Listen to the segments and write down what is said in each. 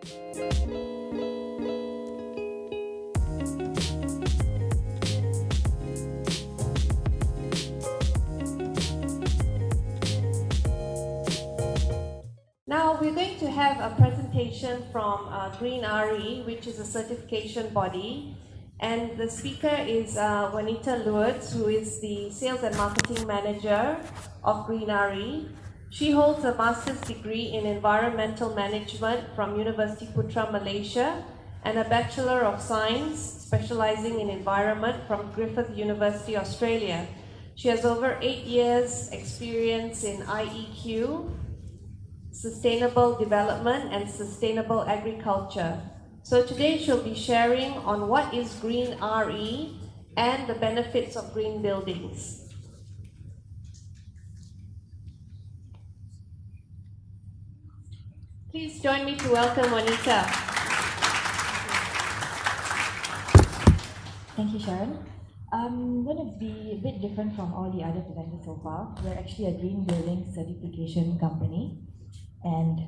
Now we're going to have a presentation from GreenRE, which is a certification body. And the speaker is Juanita Lourdes, who is the Sales and Marketing Manager of GreenRE. She holds a master's degree in Environmental Management from University Putra, Malaysia, and a Bachelor of Science specializing in Environment from Griffith University, Australia. She has over 8 years experience in IEQ, sustainable development, and sustainable agriculture. So today she'll be sharing on what is GreenRE and the benefits of green buildings. Please join me to welcome Juanita. Thank you, Sharon. I'm going to be a bit different from all the other presenters so far. We're actually a green building certification company. And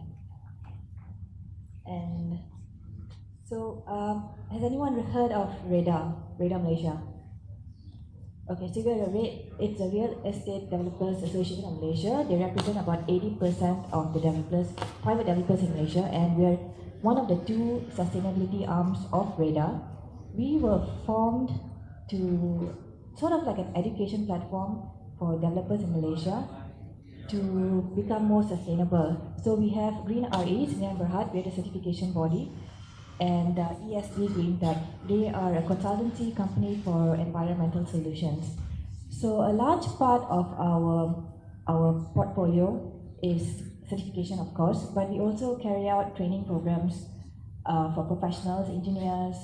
so, has anyone heard of REDA Malaysia? Okay, so it's a Real Estate Developers Association of Malaysia. They represent about 80% of the private developers in Malaysia, and we're one of the two sustainability arms of REDA. We were formed to sort of like an education platform for developers in Malaysia to become more sustainable. So we have GreenRE, Sdn Bhd, we're the certification body, and ESG Green Tech. They are a consultancy company for environmental solutions. So a large part of our portfolio is certification, of course, but we also carry out training programs for professionals, engineers,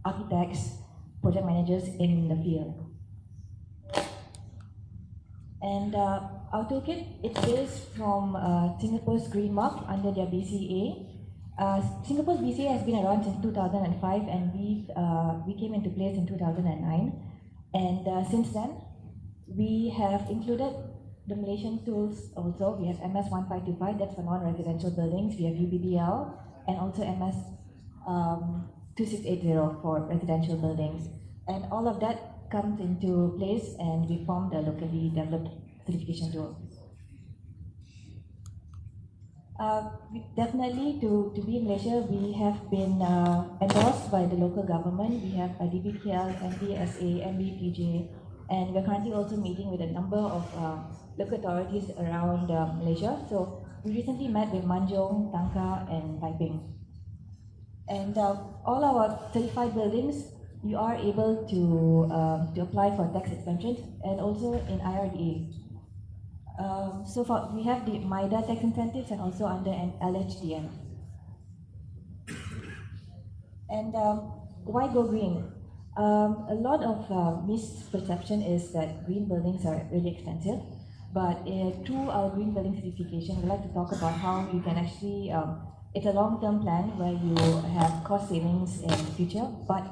architects, project managers in the field. And our toolkit, it's based from Singapore's Green Mark under their BCA. Singapore's BCA has been around since 2005, and we came into place in 2009. And since then, we have included the Malaysian tools also. We have MS 1525, that's for non-residential buildings. We have UBBL, and also MS 2680 for residential buildings. And all of that comes into place, and we formed a locally developed certification tool. Definitely, to be in Malaysia, we have been endorsed by the local government. We have a DBTL, MBSA, MBPJ, and we're currently also meeting with a number of local authorities around Malaysia. So we recently met with Manjung, Tangka, and Taiping. And all our certified buildings, you are able to apply for tax exemptions, and also in IRDA. So far, we have the MIDA tax incentives and also under an LHDN. And why go green? A lot of misperception is that green buildings are really expensive, but through our green building certification, we'd like to talk about how you can actually, it's a long-term plan where you have cost savings in the future, but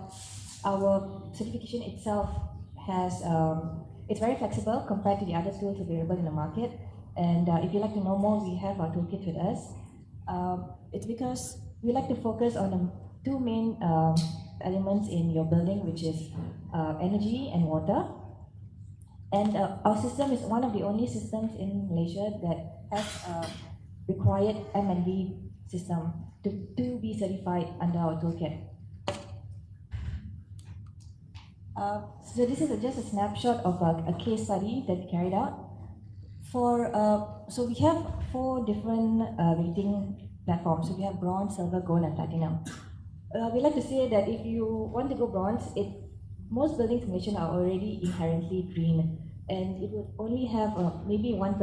our certification itself has it's very flexible compared to the other tools available in the market. And if you'd like to know more, we have our toolkit with us. It's because we like to focus on the two main elements in your building, which is energy and water. And our system is one of the only systems in Malaysia that has a required M&V system to be certified under our toolkit. So this is just a snapshot of a case study that we carried out. So we have 4 different rating platforms. So we have bronze, silver, gold, and platinum. We like to say that if you want to go bronze, most buildings in Malaysia are already inherently green, and it would only have maybe 1%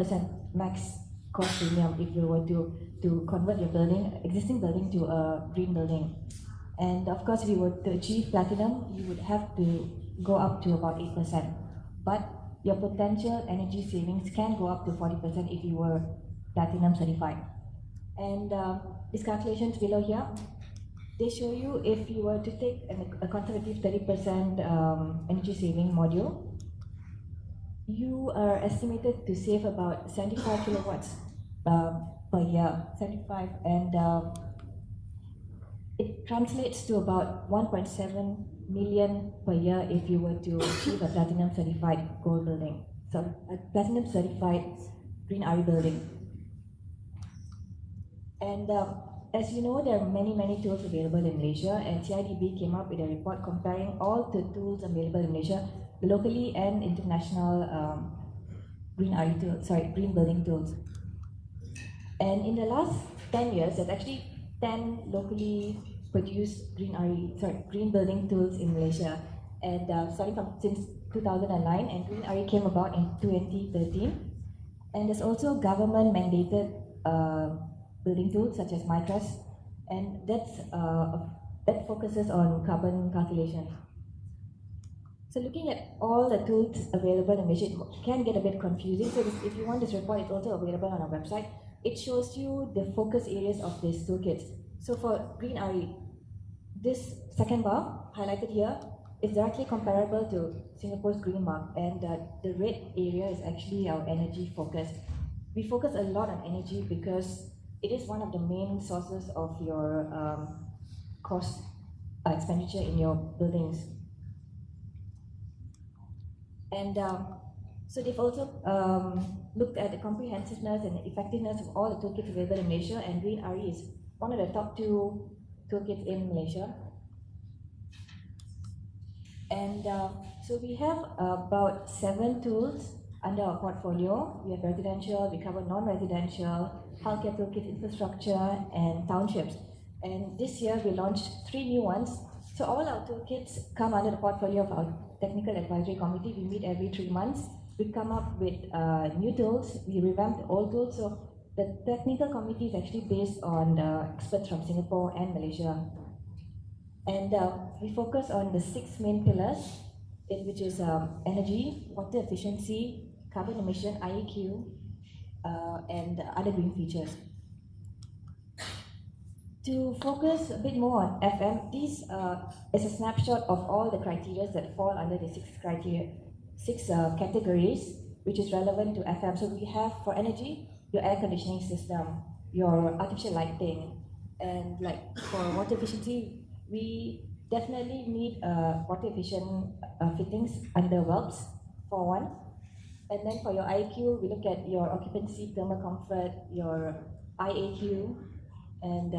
max cost premium if you were to convert your existing building to a green building. And of course, if you were to achieve platinum, you would have to go up to about 8%. But your potential energy savings can go up to 40% if you were platinum certified. And these calculations below here, they show you if you were to take a conservative 30% energy saving module, you are estimated to save about 75 kilowatts per year, 75, and it translates to about 1.7 million per year if you were to achieve a platinum certified gold building. So a platinum certified GreenRE building. And as you know, there are many tools available in Malaysia, and CIDB came up with a report comparing all the tools available in Malaysia, locally and international green building tools. And in the last 10 years, there's actually 10 locally produced green building tools in Malaysia. And starting from since 2009, and GreenRE came about in 2013. And there's also government mandated building tools such as MyTrust, and that focuses on carbon calculation. So looking at all the tools available in Malaysia, it can get a bit confusing. So if you want this report, it's also available on our website. It shows you the focus areas of these toolkits. So for GreenRE, this second bar highlighted here is directly comparable to Singapore's green mark, and the red area is actually our energy focus. We focus a lot on energy because it is one of the main sources of your cost expenditure in your buildings. And so they've also looked at the comprehensiveness and effectiveness of all the toolkits available in Malaysia, and GreenRE is one of the top 2 toolkits in Malaysia. And so we have about 7 tools under our portfolio. We have residential, we cover non-residential, healthcare toolkit, infrastructure, and townships. And this year we launched 3 new ones. So all our toolkits come under the portfolio of our technical advisory committee. We meet every 3 months. We come up with new tools. We revamp the old tools. So the technical committee is actually based on experts from Singapore and Malaysia. And we focus on the 6 main pillars, which is energy, water efficiency, carbon emission, IEQ, and other green features. To focus a bit more on FM, this is a snapshot of all the criteria that fall under the 6 categories, which is relevant to FM. So we have, for energy, your air conditioning system, your artificial lighting, and like for water efficiency, we definitely need water efficient fittings under valves for one. And then for your IQ, we look at your occupancy, thermal comfort, your IAQ, and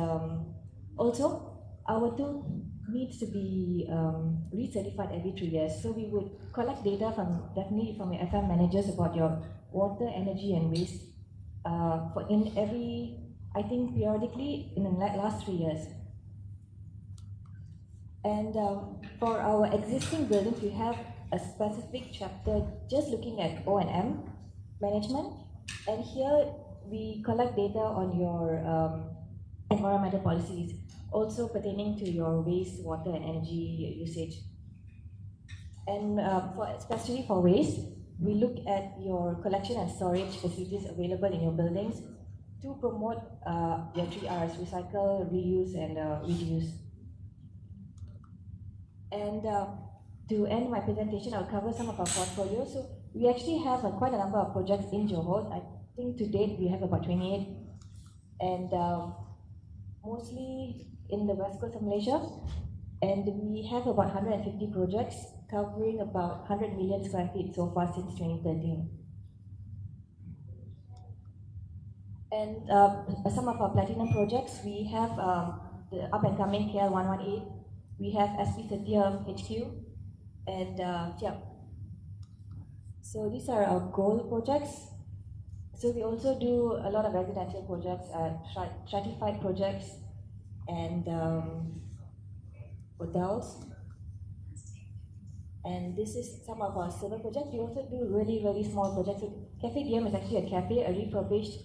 also our tool needs to be recertified every 3 years. So we would collect data definitely from your FM managers about your water, energy, and waste periodically in the last 3 years. And for our existing buildings, we have a specific chapter just looking at O&M management. And here we collect data on your environmental policies, also pertaining to your waste, water, and energy usage. And especially for waste, we look at your collection and storage facilities available in your buildings to promote your 3 Rs, recycle, reuse, and reduce. And to end my presentation, I'll cover some of our portfolio. So we actually have quite a number of projects in Johor. I think to date we have about 28, and mostly in the west coast of Malaysia. And we have about 150 projects covering about 100 million square feet so far since 2013. And some of our platinum projects, we have the up and coming KL 118. We have SP Setia HQ, and so these are our gold projects. So we also do a lot of residential projects, stratified projects, and hotels. And this is some of our silver projects. We also do really small projects. So Cafe DM is actually a cafe, a refurbished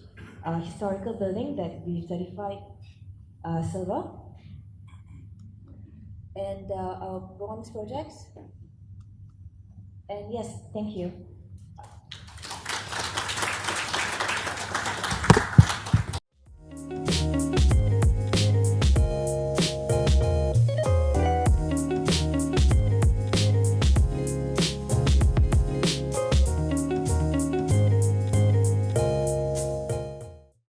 historical building that we certified silver. And our bronze projects. And yes, thank you.